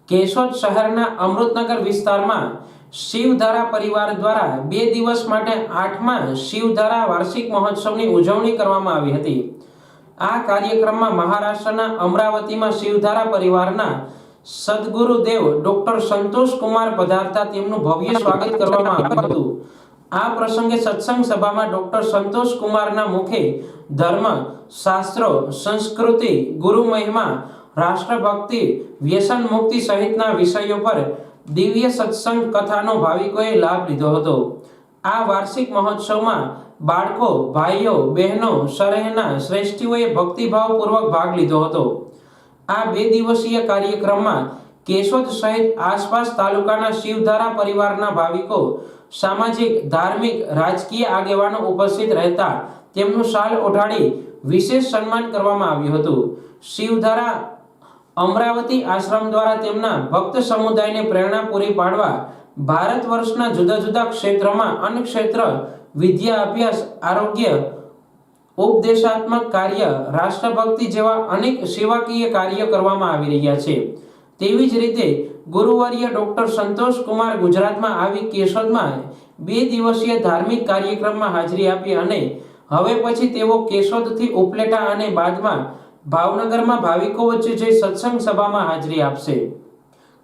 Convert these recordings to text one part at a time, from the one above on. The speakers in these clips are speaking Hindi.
કેશોદ શહેરના અમૃતનગર વિસ્તારમાં શિવધારા પરિવાર દ્વારા 2 દિવસ માટે 8મા શિવધારા વાર્ષિક મહોત્સવની ઉજવણી કરવામાં આવી હતી। આ કાર્યક્રમમાં મહારાષ્ટ્રના અમરાવતીમાં શિવધારા પરિવારના સદગુરુદેવ ડોક્ટર સંતોષ કુમાર પધારતા તેમનું ભવ્ય સ્વાગત કરવામાં આવ્યું હતું। આ પ્રસંગે સત્સંગ સભામાં ડોક્ટર સંતોષ કુમારના મુખે ધર્મ, શાસ્ત્રો, સંસ્કૃતિ, ગુરુ મહિમા, રાષ્ટ્રભક્તિ, વ્યસન મુક્તિ સહિતના વિષયો પર દિવ્ય સત્સંગ કથાનો ભાવિકોએ લાભ લીધો હતો। આ વાર્ષિક મહોત્સવમાં બાળકો, ભાઈઓ, બહેનો, સરેહના શ્રેષ્ઠીઓએ ભક્તિભાવપૂર્વક ભાગ લીધો હતો। આ 2 દિવસીય કાર્યક્રમમાં કેશોદ સહિત આસપાસ તાલુકાના શિવધારા પરિવારના ભાવિકો, સામાજિક, ધાર્મિક, રાજકીય આગેવાનો ઉપસ્થિત રહેતા તેમનું શાલ ઓઢાડી વિશેષ સન્માન કરવામાં આવ્યું હતું। શિવધારા અમરાવતી આશ્રમ દ્વારા તેમના ભક્ત સમુદાયને પ્રેરણા પૂરી પાડવા ભારત વર્ષના જુદા જુદા ક્ષેત્રોમાં અનેક ક્ષેત્ર વિદ્યા, અભ્યાસ, આરોગ્ય, ઉપદેશાત્મક કાર્ય, રાષ્ટ્રભક્તિ જેવા અનેક સેવાકીય કાર્યો કરવામાં આવી રહ્યા છે। તેવી જ રીતે ગુરુવર્ય ડોક્ટર સંતોષ કુમાર ગુજરાતમાં આવી કેશોદમાં 2 દિવસીય ધાર્મિક કાર્યક્રમમાં હાજરી આપી અને હવે પછી તેઓ કેશોદથી ઉપલેટા અને બાદમાં ભાવનગરમાં ભાવિકો વચ્ચે જઈ સત્સંગ સભામાં હાજરી આપશે।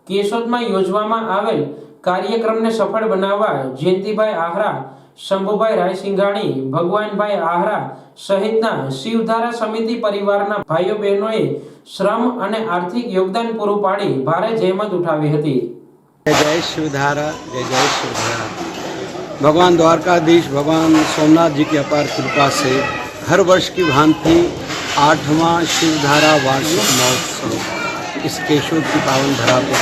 કેશોદમાં યોજવામાં આવેલ કાર્યક્રમને સફળ બનાવવા જયંતિભાઈ આહરા, શંભુભાઈ રાયસિંઘાણી, ભગવાનભાઈ આહરા સહિતના શિવધારા સમિતિ પરિવારના ભાઈઓ બહેનોએ શ્રમ અને આર્થિક યોગદાન પૂરું પાડી ભારે જહેમત ઉઠાવી હતી। जय शिवधारा, जय जय शिवधारा। भगवान द्वारकाधीश भगवान सोमनाथ जी की अपार कृपा से हर वर्ष की भांति 8वां शिवधारा वार्षिक महोत्सव इस केशोद की पावन धरा पर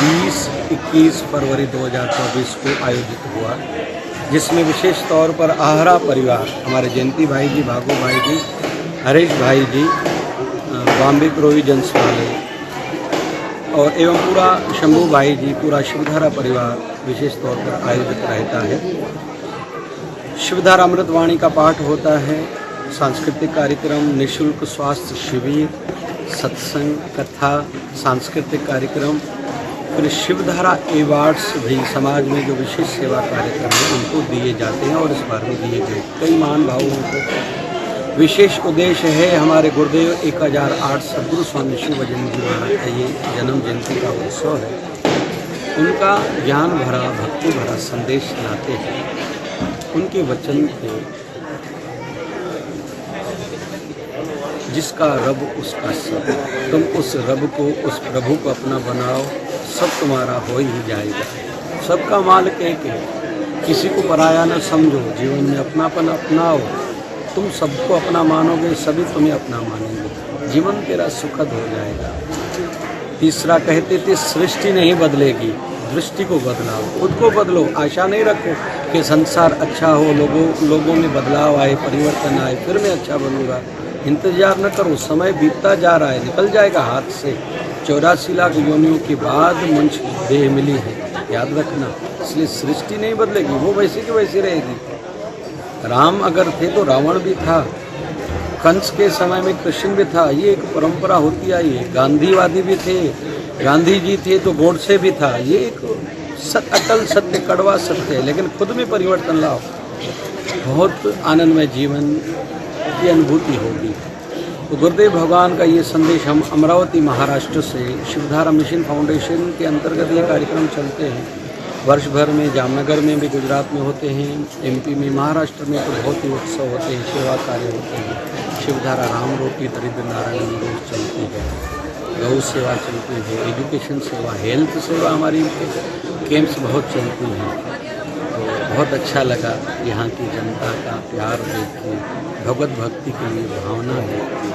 20-21 फरवरी 2024 को आयोजित हुआ, जिसमें विशेष तौर पर आहरा परिवार, हमारे जयंती भाई जी, भागो भाई जी, हरीश भाई जी, बॉम्बे प्रोविजन्स वाले और एवं पूरा शंभू भाई जी, पूरा शिवधारा परिवार विशेष तौर पर आयोजित रहता है। शिवधारा अमृतवाणी का पाठ होता है, सांस्कृतिक कार्यक्रम, निःशुल्क स्वास्थ्य शिविर, सत्संग, कथा, सांस्कृतिक कार्यक्रम, फिर शिवधारा अवार्ड्स भी समाज में जो विशेष सेवा कार्यक्रम है उनको दिए जाते हैं और इस बार में दिए गए कई महान भावों को। विशेष उद्देश्य है हमारे गुरुदेव 1008 सदगुरु स्वामी शिव भजन जी महाराज का ये जन्म जयंती का उत्सव है। उनका ज्ञान भरा, भक्ति भरा संदेश लाते हैं। उनके वचन थे, जिसका रब उसका सब, तुम उस रब को, उस प्रभु को अपना बनाओ, सब तुम्हारा हो ही जाएगा। सबका मालिक एक है, किसी को पराया न समझो, जीवन में अपनापन अपनाओ। तुम सबको अपना मानोगे, सभी तुम्हें अपना मानेंगे, जीवन तेरा सुखद हो जाएगा। तीसरा कहते थे, सृष्टि नहीं बदलेगी, दृष्टि को बदलाओ, खुद को बदलो। आशा नहीं रखो कि संसार अच्छा हो, लोगों में बदलाव आए, परिवर्तन आए, फिर मैं अच्छा बनूंगा। इंतजार न करो, समय बीतता जा रहा है, निकल जाएगा हाथ से। 84 लाख योनियों के बाद मनुष्य की देह मिली है, याद रखना। इसलिए सृष्टि नहीं बदलेगी, वो वैसी की वैसी रहेगी। राम अगर थे तो रावण भी था, कंस के समय में कृष्ण भी था, ये एक परंपरा होती आई है। गांधीवादी भी थे, गांधी जी थे तो गोडसे भी था। ये एक अटल सत्य, कड़वा सत्य है, लेकिन खुद में परिवर्तन लाओ, बहुत आनंदमय जीवन की अनुभूति होगी। तो गुरुदेव भगवान का ये संदेश हम अमरावती महाराष्ट्र से शिवधारा मिशन फाउंडेशन के अंतर्गत ये कार्यक्रम चलते हैं। वर्ष भर में जामनगर में भी, गुजरात में होते हैं, एमपी में, महाराष्ट्र में तो बहुत ही उत्सव होते हैं, सेवा कार्य होते हैं। शिवधारा राम रोटी दरिद्र नारायण रोज चलती है, गौ सेवा चलती है, एजुकेशन सेवा, हेल्थ सेवा, हमारी कैंप्स बहुत चलती हैं। तो बहुत अच्छा लगा यहाँ की जनता का प्यार देख के, भगवत भक्ति की भावना देख के।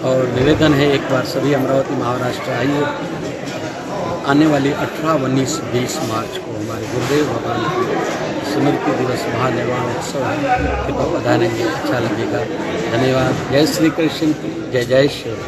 और निवेदन है, एक बार सभी अमरावती महाराष्ट्र आइए। आने वाली 18, 19, 20 मार्च को हमारे गुरुदेव भगवान की स्मृति दिवस महानिर्वाण उत्सव है। कृपया बधाने अच्छा लगेगा। धन्यवाद। जय श्री कृष्ण, जय जय शिव।